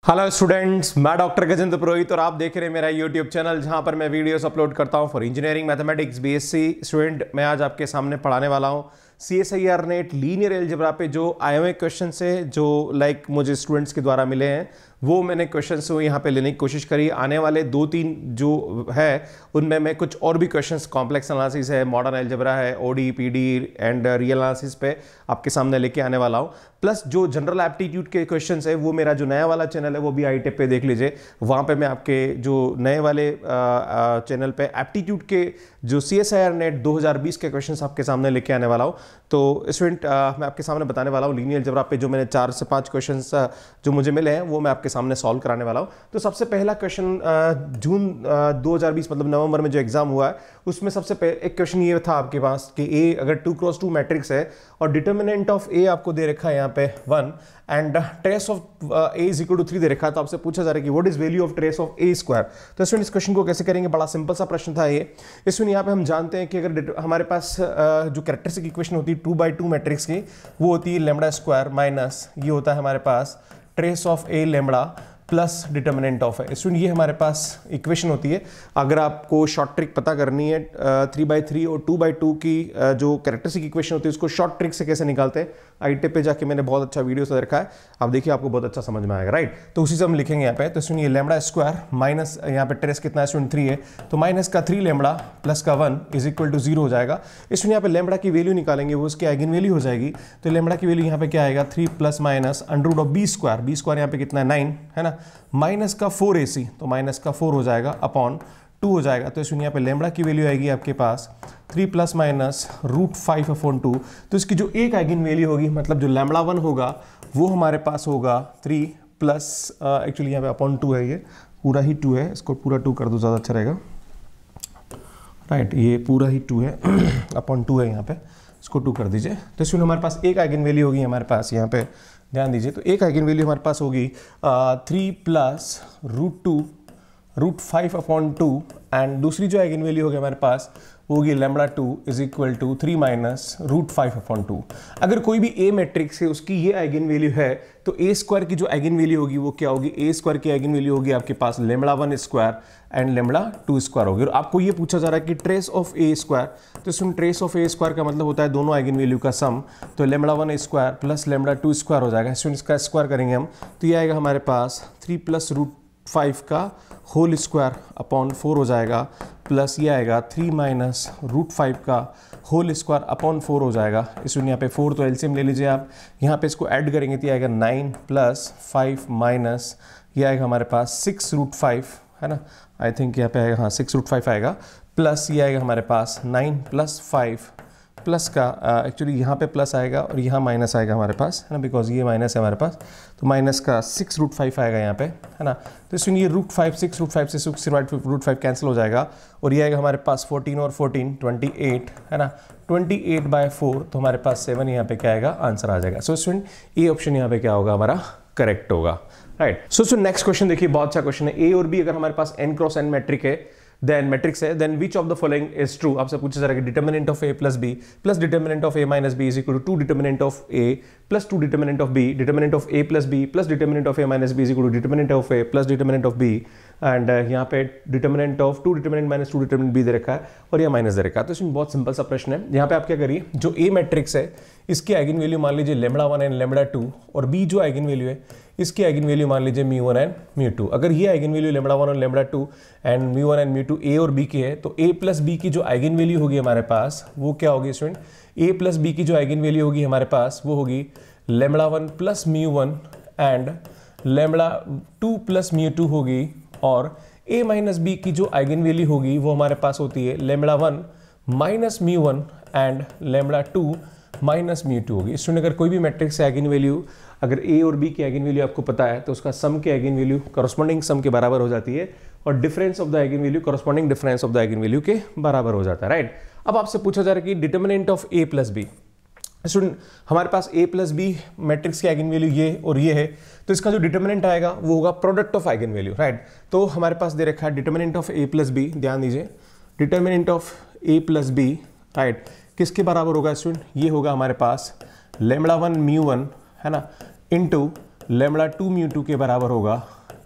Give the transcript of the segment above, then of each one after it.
Hello students, मैं doctor Gajendra पुरोहित और आप देख रहे हैं मेरा यूट्यूब चैनल जहां पर मैं वीडियोस अपलोड करता हूं for engineering mathematics BSc student. मैं आज आपके सामने पढ़ाने वाला हूं CSIR नेट लीनियर अलजेब्रा पे जो आए हुए क्वेश्चन है जो मुझे स्टूडेंट्स के द्वारा मिले हैं वो मैंने क्वेश्चन को यहाँ पे लेने की कोशिश करी। आने वाले 2-3 जो है उनमें मैं कुछ और भी क्वेश्चंस कॉम्प्लेक्स एनालिसिस है, मॉडर्न अलजेब्रा है, ODE PDE and real analysis पे आपके सामने लेके आने वाला हूँ। प्लस जो जनरल एप्टीट्यूड के क्वेश्चंस है वो मेरा जो नया वाला चैनल है वो भी ITEP पे देख लीजिए। वहाँ पे मैं आपके जो नए वाले चैनल पे एप्टीट्यूड के जो CSIR नेट 2020 के क्वेश्चंस आपके सामने लेके आने वाला हूँ। तो स्टूडेंट मैं आपके सामने बताने वाला हूँ लीनियर अलजेब्रा पे जो मैंने 4 से 5 क्वेश्चंस जो मुझे मिले हैं वो मैं आपके सामने सॉल्व कराने वाला हूँ। तो सबसे पहला क्वेश्चन जून 2020 मतलब नवंबर में जो एग्जाम हुआ है उसमें सबसे एक क्वेश्चन ये था आपके पास कि ए अगर 2x2 मैट्रिक्स है और डिटर्मिनेंट ऑफ ए आपको दे रखा है यहाँ पे 1 and trace of A is equal to 3 दे रखा है। तो आपसे पूछा जा रहा है कि what is value of trace of A square. तो इसमें इस क्वेश्चन को कैसे करेंगे, बड़ा सिंपल सा प्रश्न था ये। इसमें यहाँ पे हम जानते हैं कि अगर हमारे पास जो कैरेक्टरिस्टिक इक्वेशन होती है 2x2 मैट्रिक्स की वो होती है लैम्बडा स्क्वायर माइनस ये होता है हमारे पास trace of A lambda plus determinant of है। स्टूडेंट ये हमारे पास इक्वेशन होती है। अगर आपको शॉर्ट ट्रिक पता करनी है 3/3 और 2/2 की जो कैरेक्टरिस्टिक इक्वेशन होती है उसको शॉर्ट ट्रिक से कैसे निकालते हैं ITEP पे जाके मैंने बहुत अच्छा वीडियो से रखा है, आप देखिए आपको बहुत अच्छा समझ में आएगा, राइट। तो उसी से हम लिखेंगे यहाँ पे। तो स्टूडेंट ये लैम्बडा स्क्वायर माइनस यहाँ पे ट्रेस कितना है स्टूडेंट 3 है तो माइनस का 3 लैम्बडा प्लस का 1 इज इक्वल टू 0 हो जाएगा। स्टूडेंट यहाँ पे लैम्बडा की वैल्यू निकालेंगे वो उसकी आइगन वैल्यू हो जाएगी। तो लैम्बडा की वैल्यू यहाँ पे क्या आएगा 3 plus minus under of B square यहाँ पे कितना है 9 है ना, माइनस का 4AC तो माइनस का 4 हो जाएगा अपॉन 2 हो जाएगा। तो इसमें यहाँ पे लैम्बडा की वैल्यू आएगी आपके पास 3 प्लस माइनस √5 अपॉन 2। तो इसकी जो एक आइगन वैल्यू होगी मतलब जो लैम्बडा 1 होगा वो हमारे पास होगा 3 प्लस एक्चुअली यहाँ पे अपॉन 2 है, ये पूरा ही 2 है, इसको पूरा 2 कर दो ज़्यादा अच्छा रहेगा, राइट। ये पूरा ही 2 है अपॉन 2 है यहाँ पे, इसको 2 कर दीजिए। तो इसमें हमारे पास एक आइगन वैल्यू होगी हमारे पास यहाँ पे ध्यान दीजिए। तो एक आइगन वैल्यू हमारे पास होगी 3 प्लस √5 अपॉन 2 एंड दूसरी जो आइगन वैल्यू होगी हमारे पास होगी lambda 2 is equal to 3 minus √5 upon 2। अगर कोई भी ए मैट्रिक्स है उसकी ये आइगन वैल्यू है तो ए स्क्वायर की जो आइगन वैल्यू होगी वो क्या होगी, ए स्क्वायर की आइगन वैल्यू होगी आपके पास lambda 1 square and lambda 2 square होगी। और आपको ये पूछा जा रहा है कि ट्रेस ऑफ ए स्क्वायर, तो इसमें ट्रेस ऑफ ए स्क्वायर का मतलब होता है दोनों आइगन वैल्यू का सम। तो lambda 1 square plus lambda 2 square हो जाएगा। इसका स्क्वायर करेंगे हम तो ये आएगा हमारे पास 3 प्लस √5 का होल स्क्वायर अपॉन 4 हो जाएगा प्लस ये आएगा 3 माइनस √5 का होल स्क्वायर अपॉन 4 हो जाएगा। इसमें यहाँ पे 4 तो एलसीएम ले लीजिए आप, यहाँ पे इसको ऐड करेंगे तो ये आएगा 9 प्लस 5 माइनस ये आएगा हमारे पास 6√5 है ना, आई थिंक यहाँ पे आएगा हाँ 6√5 आएगा प्लस ये आएगा हमारे पास 9 प्लस 5 प्लस का एक्चुअली यहाँ पे प्लस आएगा और यहाँ माइनस आएगा हमारे पास है ना, बिकॉज ये माइनस है हमारे पास। तो माइनस का 6√5 आएगा यहाँ पे है ना। तो इसमें ये √5 6√5 से 6√5 कैंसिल हो जाएगा और ये आएगा हमारे पास 14 और 14 28 है ना, 28/4 तो हमारे पास 7 यहाँ पे क्या आएगा आंसर आ जाएगा। सो स्टूडेंट ये ऑप्शन यहाँ पे क्या होगा हमारा करेक्ट होगा, राइट। सो नेक्स्ट क्वेश्चन देखिए, बहुत अच्छा क्वेश्चन है। ए और बी अगर हमारे पास n×n मैट्रिक है then which of the following is true. आपसे पूछा जा रहा है कि determinant of a plus B plus determinant of a minus B is equal to 2 determinant of a plus 2 determinant of b, determinant of a plus b plus determinant of a minus b is equal to determinant of a plus determinant of b and यहाँ पे determinant of 2 determinant minus 2 determinant b दे रखा है और यह minus दे रखा है। तो इसमें बहुत सिंपल सा प्रश्न है। यहाँ पे आप क्या करिए, जो a मैट्रिक्स है इसकी आइगन वैल्यू मान लीजिए लैम्बडा 1 एंड लैम्बडा 2 और b जो आइगन वैल्यू है इसकी आइगन वैल्यू मान लीजिए μ1 एंड μ2। अगर ये आइगन वैल्यू लैम्बडा 1 और लैम्बडा 2 एंड μ1 एंड μ2 a और b की है तो a प्लस b की जो आइगन वैल्यू होगी हमारे पास वो क्या होगी स्टूडेंट, a प्लस b की जो आइगन वैल्यू होगी हमारे पास वो होगी lambda 1 plus μ1 and lambda 2 plus μ2 होगी और a माइनस b की जो आइगन वैल्यू होगी वो हमारे पास होती है lambda 1 minus μ1 and lambda 2 minus μ2 होगी। स्टूडेंट अगर कोई भी मैट्रिक्स से आइगन वैल्यू अगर a और b की आइगन वैल्यू आपको पता है तो उसका सम के आइगन वैल्यू करस्पॉन्डिंग सम के बराबर हो जाती है और difference of the eigen value corresponding difference of the eigen value के बराबर हो जाता है, राइट। अब आपसे पूछा जा रहा है कि determinant of a plus B. Student हमारे पास a प्लस बी मैट्रिक्स की आइगन वैल्यू ये और ये है तो इसका जो डिटर्मिनेंट आएगा वो होगा product of eigenvalue, right. तो हमारे पास दे रखा है determinant of a plus B, ध्यान दीजिए determinant of a plus B, right, किसके बराबर होगा स्टूडेंट, ये होगा हमारे पास लैम्बडा 1 μ1 है ना इंटू लैम्बडा 2 μ2 के बराबर होगा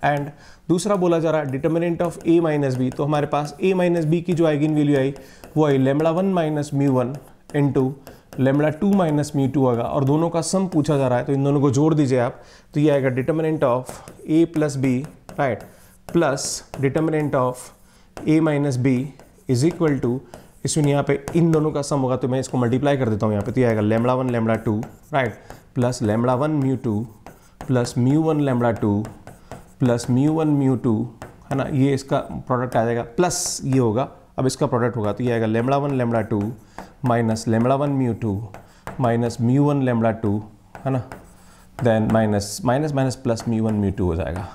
एंड दूसरा बोला जा रहा है determinant of a minus B, तो हमारे पास a माइनस बी की जो आइगन वैल्यू आई वो आई λ1 माइनस μ1 इंटू λ2 माइनस μ2 होगा, और दोनों का सम पूछा जा रहा है तो इन दोनों को जोड़ दीजिए आप, तो ये आएगा determinant of a plus B, right, plus determinant of a minus B is equal to, इसमें यहाँ पे इन दोनों का सम होगा तो मैं इसको मल्टीप्लाई कर देता हूँ यहाँ पे, तो ये आएगा λ1 λ2, राइट, प्लस λ1 μ2 प्लस μ1 λ2 प्लस μ1 μ2, है ना, ये इसका प्रोडक्ट आ जाएगा, प्लस ये होगा, अब इसका प्रोडक्ट होगा तो ये आएगा λ1 λ2 माइनस λ1 μ2 माइनस μ1 λ2, है ना, then minus minus minus plus μ1 μ2 हो जाएगा।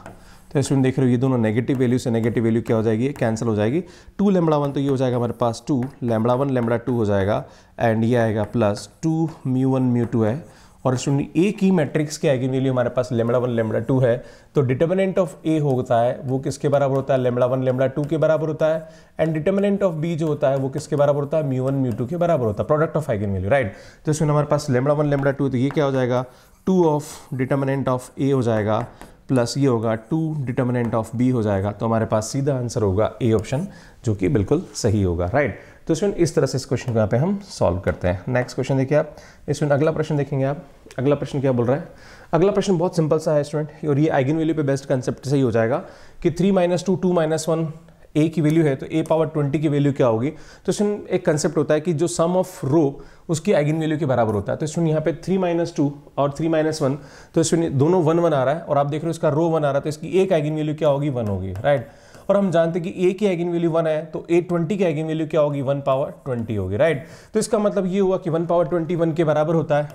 तो इसमें देख रहे हो ये दोनों नेगेटिव वैल्यू से नेगेटिव वैल्यू क्या हो जाएगी, कैंसिल हो जाएगी, 2 λ1 तो ये हो जाएगा हमारे पास 2 λ1 λ2 हो जाएगा, एंड ये आएगा प्लस 2 μ1 μ2 है, और इसमें ए की मैट्रिक्स की आइगन वैल्यू हमारे पास λ1 λ2 है, तो डिटर्मिनेंट ऑफ ए होता है वो किसके बराबर होता है, λ1 λ2 के बराबर होता है, एंड डिटर्मिनेंट ऑफ बी जो होता है वो किसके बराबर होता है, μ1 μ2 के बराबर होता है, product of eigenvalue, right. तो इसमें हमारे पास λ1 λ2, तो ये क्या हो जाएगा 2 ऑफ डिटर्मिनेंट ऑफ ए हो जाएगा, प्लस ये होगा 2 डिटर्मिनेंट ऑफ बी हो जाएगा, तो हमारे पास सीधा आंसर होगा ए ऑप्शन, जो कि बिल्कुल सही होगा, राइट। तो इसमें इस तरह से इस क्वेश्चन को यहाँ पे हम सॉल्व करते हैं। नेक्स्ट क्वेश्चन देखिए आप, इसमें अगला प्रश्न देखेंगे आप, अगला प्रश्न क्या बोल रहा है, अगला प्रश्न बहुत सिंपल सा है स्टूडेंट, और ये आइगन वैल्यू पे बेस्ड कंसेप्ट से ही हो जाएगा कि 3 - 2 2 - 1 a की वैल्यू है तो a पावर 20 की वैल्यू क्या होगी। तो इसमें एक कंसेप्ट होता है कि जो सम ऑफ रो उसकी आइगन वैल्यू के बराबर होता है। तो इसमें यहाँ पे 3 - 2 और 3 - 1, तो इसमें दोनों 1 1 आ रहा है, और आप देख रहे हो इसका रो 1 आ रहा है, तो इसकी एक आइगन वैल्यू क्या होगी, 1 होगी, राइट। और हम जानते हैं कि a की आइगन वैल्यू 1 है, तो a 20 की आइगन वैल्यू क्या होगी, 1 पावर 20 होगी, राइट। तो इसका मतलब ये हुआ कि 1 पावर 20 1 के बराबर होता है,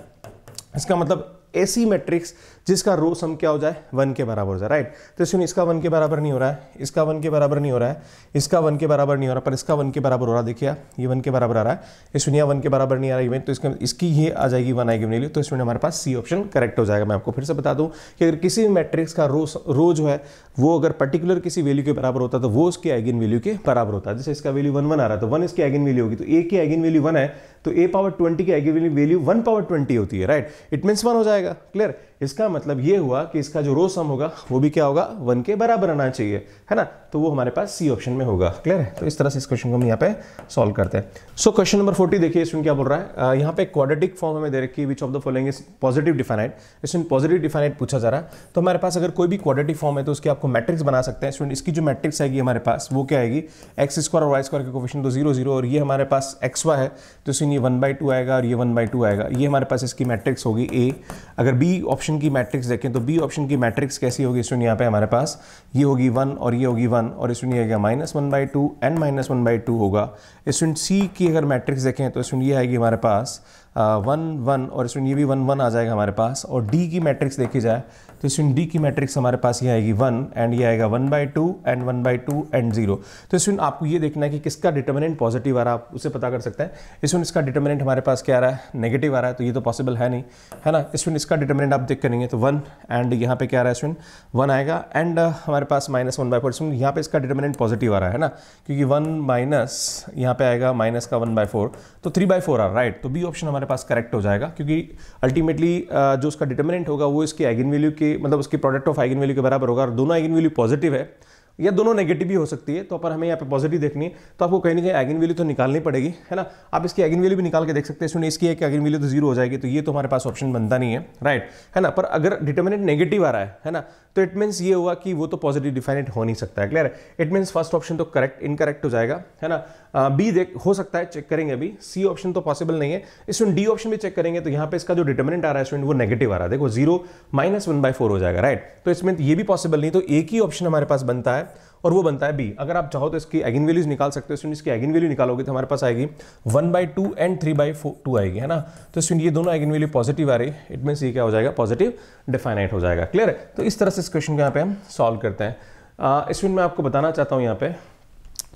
इसका मतलब ऐसी मैट्रिक्स जिसका रो सम क्या हो जाए, 1 के बराबर हो जाए, राइट। तो इसमें इसका 1 के बराबर नहीं हो रहा है, इसका 1 के बराबर नहीं हो रहा है, इसका 1 के बराबर नहीं हो रहा, पर इसका 1 के बराबर हो रहा है, देखिए आप, ये 1 के बराबर आ रहा है, इसमें यहाँ 1 के बराबर नहीं आ रहा है, तो इसका इसकी ये आ जाएगी 1 आएगी वैल्यू, तो इसमें हमारे पास सी ऑप्शन करेक्ट हो जाएगा। मैं आपको फिर से बता दूं कि अगर किसी भी मैट्रिक्स का रो जो है वो अगर पर्टिकुलर किसी वैल्यू के बराबर होता है तो वो उसके आइगन वैल्यू के बराबर होता है। जैसे इसका वैल्यू 1 1 आ रहा है तो 1 इसकी आइगन वैल्यू होगी, तो ए की आइगन वैल्यू 1 है तो a पावर 20 की आइगन वैल्यू 1 पावर 20 होती है, राइट। इट मीन्स 1 हो जाएगा, क्लियर। इसका मतलब ये हुआ कि इसका जो रो सम होगा वो भी क्या होगा, 1 के बराबर आना चाहिए, है ना, तो वो हमारे पास सी ऑप्शन में होगा, क्लियर है। तो इस तरह से इस क्वेश्चन को हम यहाँ पे सॉल्व करते हैं। सो क्वेश्चन नंबर 40 देखिए, इसमें क्या बोल रहा है, यहाँ पे क्वाड्रेटिक फॉर्म हमें दे रखी है, विच of the following is positive definite. इसमें पॉजिटिव डिफाइनाइट पूछा जा रहा है, तो हमारे पास अगर कोई भी क्वाड्रेटिक फॉर्म है तो उसकी आपको मैट्रिक्स बना सकते हैं। स्टूडेंट इसकी जो मैट्रिक्स आएगी हमारे पास वो क्या आएगी, x² और y² के कोफिशिएंट तो 0 0, और ये हमारे पास xy है तो इसमें ये 1/2 आएगा और ये 1/2 आएगा, ये हमारे पास इसकी मैट्रिक्स होगी A। अगर B ऑप्शन की मैट्रिक्स देखें तो B ऑप्शन की मैट्रिक्स कैसी होगी, इसमें यहाँ पे हमारे पास ये होगी 1 और ये होगी 1, और इसमें ये आएगा -1/2 एंड -1/2 होगा। इसमें C की अगर मैट्रिक्स देखें तो इसमें ये आएगी हमारे पास 1 1, और इसमें ये भी 1 1 आ जाएगा हमारे पास। और D की मैट्रिक्स देखी जाए तो इसमें D की मैट्रिक्स हमारे पास ये आएगी 1 एंड ये आएगा 1/2 एंड 1/2 एंड 0। तो इसमें आपको ये देखना है कि किसका डिटर्मिनेंट पॉजिटिव आ रहा है, आप उसे पता कर सकते हैं। इसमें इसका डिटर्मिनेंट हमारे पास क्या आ रहा है, नेगेटिव आ रहा है, तो ये तो पॉसिबल है नहीं, है ना। इसमें इसका डिटर्मिनेंट आप चेक करेंगे तो 1 एंड यहाँ पे क्या आ रहा है, इसमें 1 आएगा एंड हमारे पास -1/4। इसमें यहाँ पे इसका डिटर्मिनेंट पॉजिटिव आ रहा है ना, क्योंकि 1 माइनस यहाँ पे आएगा माइनस का 1/4, तो 3/4 आ रहा है, राइट। तो बी ऑप्शन हमारे पास करेक्ट हो जाएगा, क्योंकि अल्टीमेटली जो उसका डिटर्मिनेंट होगा वो इसकी आइगन वैल्यू के मतलब उसकी प्रोडक्ट ऑफ आइगन वैल्यू के बराबर होगा, और दोनों आइगन वैल्यू पॉजिटिव है या दोनों नेगेटिव भी हो सकती है। तो पर हमें यहाँ पे पॉजिटिव देखनी है तो आपको कहीं ना कहीं आइगन वैल्यू तो निकालनी पड़ेगी, है ना। आप इसकी आइगन वैल्यू भी निकाल के देख सकते हैं। इसमें इसकी एक आइगन वैल्यू तो 0 हो जाएगी, तो ये तो हमारे पास ऑप्शन बनता नहीं है, राइट, है ना। पर अगर डिटर्मिनेंट नेगेटिव आ रहा है ना, तो इट मीन्स ये हुआ कि वो तो पॉजिटिव डिफाइनेट हो नहीं सकता है, क्लियर है। इट मीन्स फर्स्ट ऑप्शन तो करेक्ट इनकरेक्ट हो जाएगा, है ना। बी देख हो सकता है, चेक करेंगे अभी। सी ऑप्शन तो पॉसिबल नहीं है। इसमें डी ऑप्शन भी चेक करेंगे तो यहाँ पे इसका जो डिटर्मिनेंट आ रहा है स्टूडेंट वो नेगेटिव आ रहा है, देखो 0 -1/4 हो जाएगा, राइट। तो इसमें ये भी पॉसिबल नहीं, तो एक ही ऑप्शन हमारे पास बनता है और वो बनता है बी। अगर आप चाहो तो इसकी आइगन वैल्यूज निकाल सकते हो। इसमें इसकी आइगन वैल्यू निकालोगे तो हमारे पास आएगी 1/2 एंड 3/2 आएगी, है ना। तो इसमें ये दोनों आइगन वैल्यू पॉजिटिव आ रही है, इट मीन्स ये क्या हो जाएगा, पॉजिटिव डिफाइनाइट हो जाएगा, क्लियर है। तो इस तरह से इस क्वेश्चन को यहाँ पे हम सॉल्व करते हैं। इसमें मैं आपको बताना चाहता हूँ यहाँ पे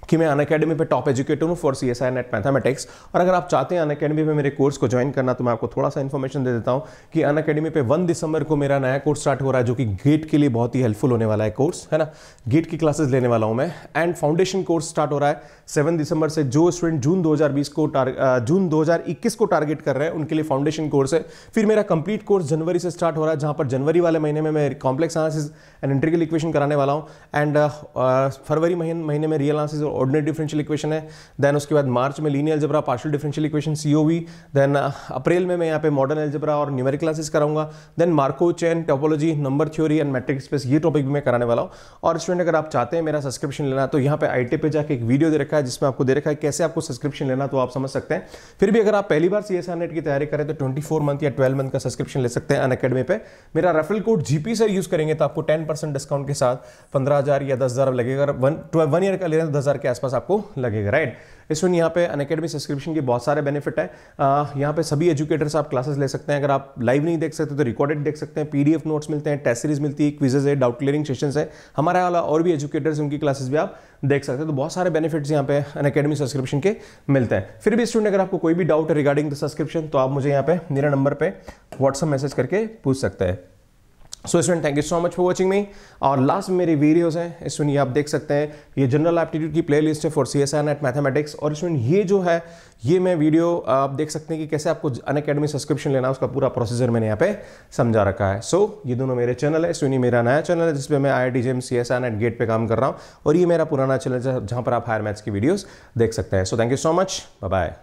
कि मैं अनअकैडमी पे टॉप एजुकेटर हूँ फॉर CSI नेट मैथमेटिक्स। और अगर आप चाहते हैं अनअकैडमी पे मेरे कोर्स को ज्वाइन करना तो मैं आपको थोड़ा सा इन्फॉर्मेशन दे देता हूँ कि अनअकैडमी पे 1 दिसंबर को मेरा नया कोर्स स्टार्ट हो रहा है जो कि गेट के लिए बहुत ही हेल्पफुल होने वाला है कोर्स, है ना। गेट की क्लासेस लेने वाला हूँ मैं। एंड फाउंडेशन कोर्स स्टार्ट हो रहा है 7 दिसंबर से। जो स्टूडेंट जून 2021 को टारगेट कर रहे हैं उनके लिए फाउंडेशन कोर्स है। फिर मेरा कंप्लीट कोर्स जनवरी से स्टार्ट हो रहा है जहाँ पर जनवरी वाले महीने में मैं complex analysis and integral equation कराने वाला हूँ। एंड फरवरी महीने में रियल एनालिसिस और ऑर्डिनरी डिफरेंशियल इक्वेशन है। देन उसके बाद मार्च में linear algebra, partial differential equation, COV। Then अप्रैल में मैं यहाँ पे मॉडर्न अलजेब्रा और न्यूमेरिकल क्लासेस कराऊंगा। Then Markov chain, topology, number theory and matrix space, ये टॉपिक भी मैं कराने वाला हूँ। और स्टूडेंट अगर आप चाहते हैं मेरा सब्सक्रिप्शन लेना तो यहाँ पे ITA पे जाके एक वीडियो दे रखा है जिसमें आपको दे रखा है कैसे आपको सब्सक्रिप्शन लेना, तो आप समझ सकते हैं। फिर भी अगर आप पहली बार CSI नेट की तैयारी करें तो 24 मंथ या 12 मंथ का सब्सक्रिप्शन ले सकते हैं अनअकैडमी पे। मेरा referral code GP sir use करेंगे तो आपको 10% डिस्काउंट के साथ 15,000 या 10,000 लगेगा। 1 ईयर का ले रहे हैं 10,000 के आसपास आपको लगेगा, राइट। इसमें यहाँ पे अनअकैडमी सब्सक्रिप्शन के बहुत सारे बेनिफिट है। यहाँ पे सभी एजुकेटर्स आप क्लासेस ले सकते हैं। अगर आप लाइव नहीं देख सकते तो रिकॉर्डेड देख सकते हैं। PDF नोट्स मिलते हैं, टेस्ट सीरीज मिलती है, क्विजेज है, डाउट क्लियरिंग सेशंस है। हमारे वाला और भी एजुकेटर्स उनकी क्लासेस भी आप देख सकते हैं। तो बहुत सारे बेनिफिट्स यहाँ पे अनअकैडमी सब्सक्रिप्शन के मिलते हैं। फिर भी स्टूडेंट अगर आपको कोई भी डाउट है रिगार्डिंग द सब्सक्रिप्शन तो आप मुझे यहाँ पे मेरे नंबर पे व्हाट्सएप मैसेज करके पूछ सकते हैं। So student thank you so much for watching मी। और लास्ट में मेरी वीडियोस हैं इसमें ये आप देख सकते हैं, ये जनरल एप्टीट्यूड की प्लेलिस्ट है फॉर CSI नेट मैथमेटिक्स। और इसमें ये जो है ये मैं वीडियो आप देख सकते हैं कि कैसे आपको अनअकैडमी सब्सक्रिप्शन लेना है, उसका पूरा प्रोसीजर मैंने यहाँ पे समझा रखा है। सो ये दोनों मेरे चैनल है। सुनिए मेरा नया चैनल है जिसपे मैं IIT JEM CSI NET GATE पे काम कर रहा हूँ, और ये मेरा पुराना चैनल है जहाँ पर आप हायर मैथ्स की वीडियोस देख सकते हैं। So thank you so much, bye bye.